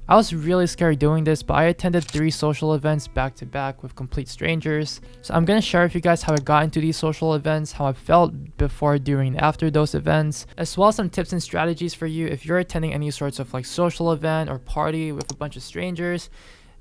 I was really scared doing this, but I attended 3 social events back to back with complete strangers. So I'm gonna share with you guys how I got into these social events, how I felt before, during, and after those events, as well as some tips and strategies for you if you're attending any sorts of like social event or party with a bunch of strangers.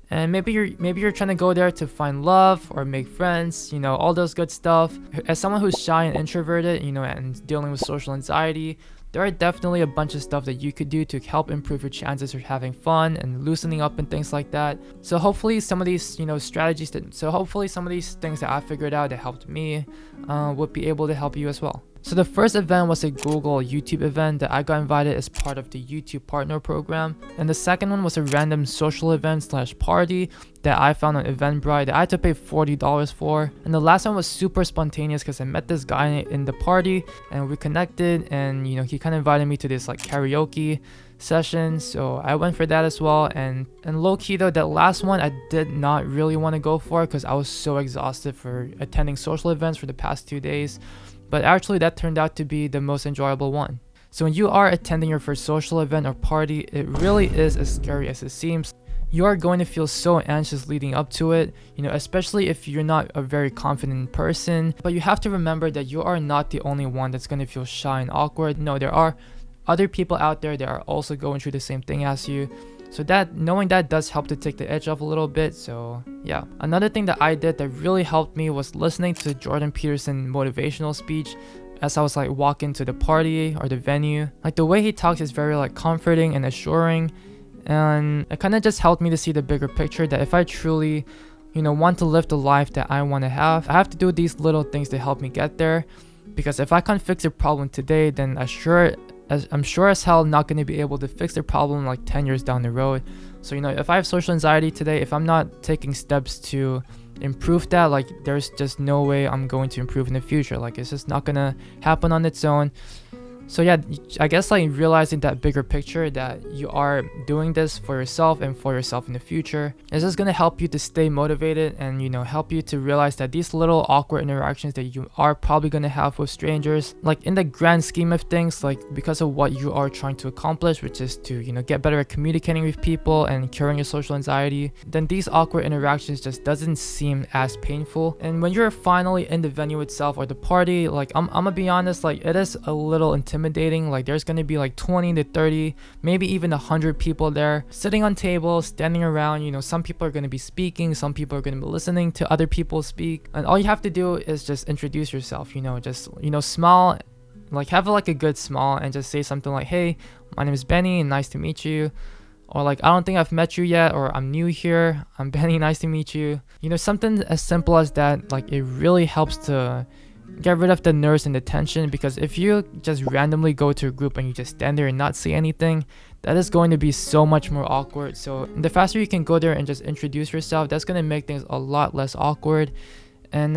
And maybe you're trying to go there to find love or make friends, all those good stuff. As someone who's shy and introverted, and dealing with social anxiety, there are definitely a bunch of stuff that you could do to help improve your chances of having fun and loosening up and things like that. So hopefully some of these, strategies hopefully some of these things that I figured out that helped me would be able to help you as well. So the first event was a Google YouTube event that I got invited as part of the YouTube Partner Program. And the second one was a random social event / party that I found on Eventbrite that I had to pay $40 for. And the last one was super spontaneous because I met this guy in the party and we connected, and he kind of invited me to this like karaoke session, so I went for that as well. And low-key though, that last one I did not really want to go for because I was so exhausted for attending social events for the past 2 days. But actually that turned out to be the most enjoyable one. So when you are attending your first social event or party, it really is as scary as it seems. You are going to feel so anxious leading up to it, especially if you're not a very confident person. But you have to remember that you are not the only one that's going to feel shy and awkward. No, there are other people out there that are also going through the same thing as you. So knowing that does help to take the edge off a little bit. So yeah, another thing that I did that really helped me was listening to the Jordan Peterson motivational speech as I was like walking to the party or the venue. Like the way he talks is very like comforting and assuring, and it kind of just helped me to see the bigger picture that if I truly want to live the life that I want to have, I have to do these little things to help me get there. Because if I can't fix a problem today, then I'm sure as hell not going to be able to fix the problem like 10 years down the road. So if I have social anxiety today, if I'm not taking steps to improve that, like there's just no way I'm going to improve in the future. Like it's just not gonna happen on its own. So yeah, I guess like realizing that bigger picture that you are doing this for yourself and for yourself in the future is just going to help you to stay motivated and help you to realize that these little awkward interactions that you are probably going to have with strangers, like in the grand scheme of things, like because of what you are trying to accomplish, which is to get better at communicating with people and curing your social anxiety, then these awkward interactions just doesn't seem as painful. And when you're finally in the venue itself or the party, like I'm gonna be honest, like it is a little intimidating. Like there's gonna be like 20 to 30, maybe even 100 people there sitting on tables, standing around. Some people are gonna be speaking, some people are gonna be listening to other people speak, and all you have to do is just introduce yourself. Just smile, like have like a good smile, and just say something like, "Hey, my name is Benny, and nice to meet you." Or like, "I don't think I've met you yet," or "I'm new here, I'm Benny, nice to meet you." Something as simple as that. Like it really helps to get rid of the nerves and the tension, because if you just randomly go to a group and you just stand there and not say anything, that is going to be so much more awkward. So the faster you can go there and just introduce yourself, that's going to make things a lot less awkward. And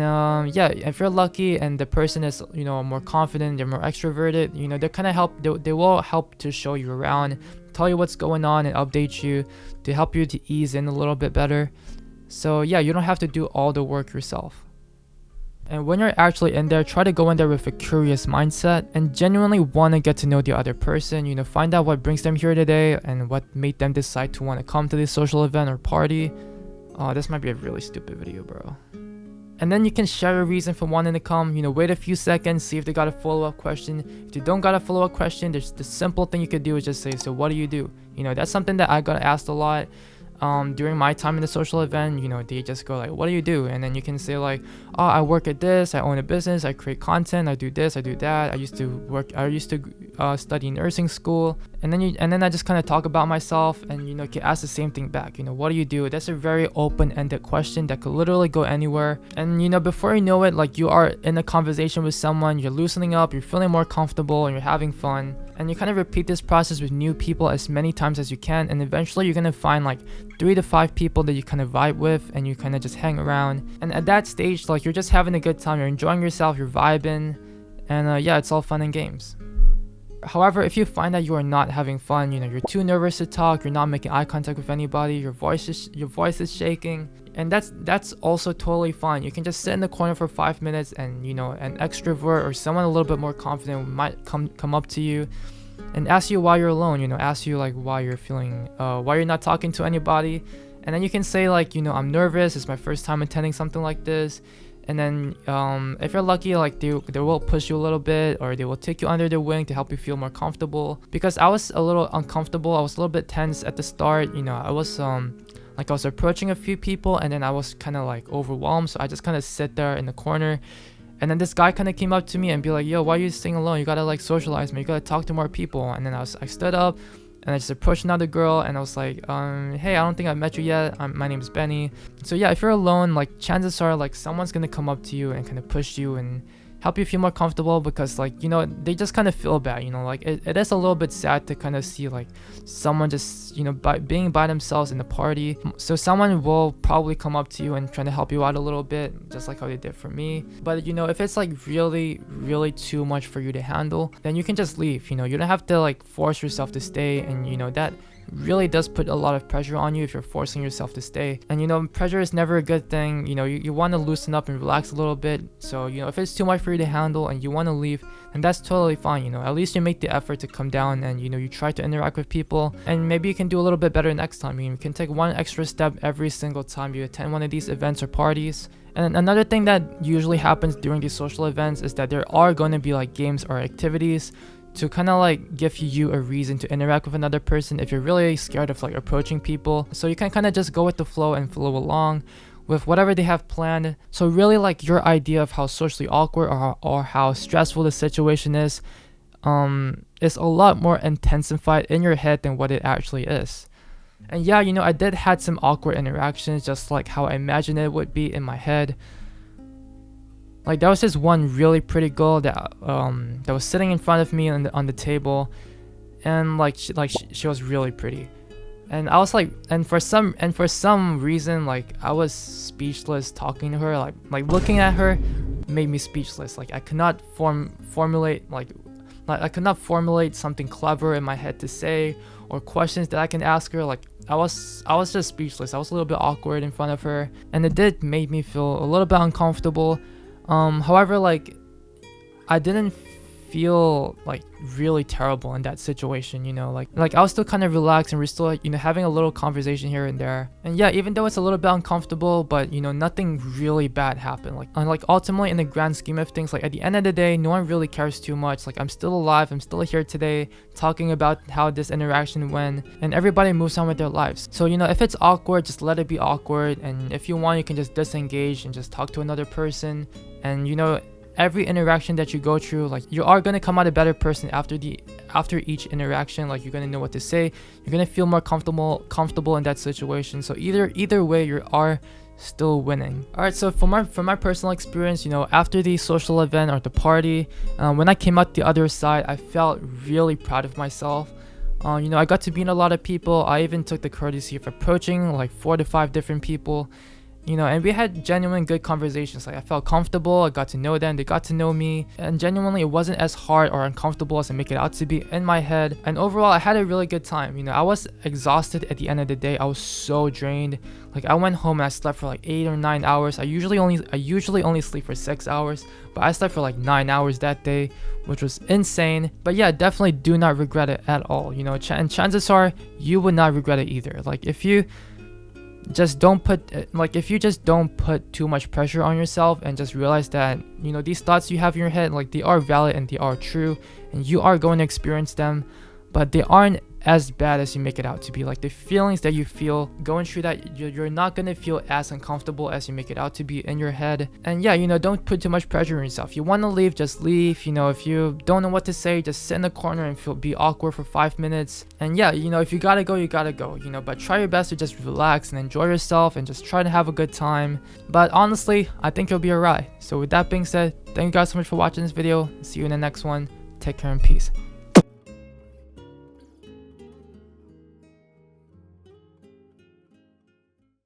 yeah, if you're lucky and the person is more confident, they're more extroverted, they kind of help, they will help to show you around, tell you what's going on, and update you to help you to ease in a little bit better. So yeah, you don't have to do all the work yourself. And when you're actually in there, try to go in there with a curious mindset and genuinely want to get to know the other person, find out what brings them here today and what made them decide to want to come to this social event or party. Oh, this might be a really stupid video, bro. And then you can share a reason for wanting to come, wait a few seconds, see if they got a follow-up question. If you don't got a follow-up question, there's the simple thing you could do is just say, "So what do you do?" That's something that I got asked a lot. During my time in the social event, they just go like, "What do you do?" And then you can say like, "Oh, I work at this, I own a business, I create content, I do this, I do that, I used to study nursing school." And then I just kind of talk about myself, and you can ask the same thing back. What do you do? That's a very open-ended question that could literally go anywhere. And before you know it, like you are in a conversation with someone, you're loosening up, you're feeling more comfortable, and you're having fun. And you kind of repeat this process with new people as many times as you can, and eventually you're gonna find like 3 to 5 people that you kind of vibe with, and you kind of just hang around. And at that stage, like you're just having a good time, you're enjoying yourself, you're vibing, and yeah, it's all fun and games. However, if you find that you are not having fun, you're too nervous to talk, you're not making eye contact with anybody, your voice is shaking, and that's also totally fine. You can just sit in the corner for 5 minutes, and an extrovert or someone a little bit more confident might come up to you and ask you why you're alone, ask you like why you're feeling, why you're not talking to anybody. And then you can say like, I'm nervous, it's my first time attending something like this. And then if you're lucky, like they will push you a little bit, or they will take you under their wing to help you feel more comfortable. Because I was a little uncomfortable, I was a little bit tense at the start. I was like I was approaching a few people, and then I was kind of like overwhelmed, so I just kind of sit there in the corner. And then this guy kind of came up to me and be like, yo, why are you staying alone? You gotta like socialize, man, you gotta talk to more people. And then I stood up and I just approached another girl, and I was like, hey, I don't think I've met you yet. My name is Benny. So yeah, if you're alone, like chances are like someone's gonna come up to you and kind of push you and help you feel more comfortable, because like, they just kind of feel bad, like it is a little bit sad to kind of see like someone just, being by themselves in the party. So someone will probably come up to you and try to help you out a little bit, just like how they did for me. But if it's like really, really too much for you to handle, then you can just leave. You don't have to like force yourself to stay, and that really does put a lot of pressure on you if you're forcing yourself to stay. And pressure is never a good thing. You want to loosen up and relax a little bit. So if it's too much for you to handle and you want to leave, then that's totally fine. At least you make the effort to come down, and you try to interact with people, and maybe you can do a little bit better next time. You can take one extra step every single time you attend one of these events or parties. And another thing that usually happens during these social events is that there are going to be like games or activities to kind of like give you a reason to interact with another person if you're really scared of like approaching people. So you can kind of just go with the flow and flow along with whatever they have planned. So really, like, your idea of how socially awkward or how stressful the situation is a lot more intensified in your head than what it actually is. And yeah, I did had some awkward interactions, just like how I imagined it would be in my head. Like, there was this one really pretty girl that was sitting in front of me on the table, and she was really pretty, and I was like, and for some reason, like, I was speechless talking to her. Like looking at her made me speechless. Like, I could not formulate I could not formulate something clever in my head to say, or questions that I can ask her. Like, I was just speechless. I was a little bit awkward in front of her, and it did make me feel a little bit uncomfortable. However, like, I didn't feel like really terrible in that situation, like I was still kind of relaxed, and we're still like, having a little conversation here and there. And yeah, even though it's a little bit uncomfortable, but nothing really bad happened. Like ultimately, in the grand scheme of things, like at the end of the day, no one really cares too much. Like, I'm still alive, I'm still here today talking about how this interaction went, and everybody moves on with their lives. So if it's awkward, just let it be awkward, and if you want, you can just disengage and just talk to another person. And every interaction that you go through, like, you are going to come out a better person after each interaction. Like, you're going to know what to say, you're going to feel more comfortable in that situation. So either way, you are still winning. All right, so from my personal experience, after the social event or the party, when I came out the other side, I felt really proud of myself. I got to meet a lot of people. I even took the courtesy of approaching like 4 to 5 different people, and we had genuine good conversations. Like, I felt comfortable, I got to know them, they got to know me, and genuinely it wasn't as hard or uncomfortable as I make it out to be in my head. And overall, I had a really good time. I was exhausted at the end of the day. I was so drained. Like, I went home and I slept for like 8 or 9 hours. I usually only sleep for 6 hours, but I slept for like 9 hours that day, which was insane. But yeah, definitely do not regret it at all. And chances are you would not regret it either. Like, if you just don't put too much pressure on yourself, and just realize that these thoughts you have in your head, like, they are valid and they are true, and you are going to experience them, but they aren't as bad as you make it out to be. Like, the feelings that you feel going through that, you're not going to feel as uncomfortable as you make it out to be in your head. And yeah, don't put too much pressure on yourself. You want to leave, just leave. If you don't know what to say, just sit in the corner and be awkward for 5 minutes. And yeah, if you gotta go, you gotta go, but try your best to just relax and enjoy yourself, and just try to have a good time. But honestly, I think you'll be alright. So with that being said, thank you guys so much for watching this video. See you in the next one. Take care and peace.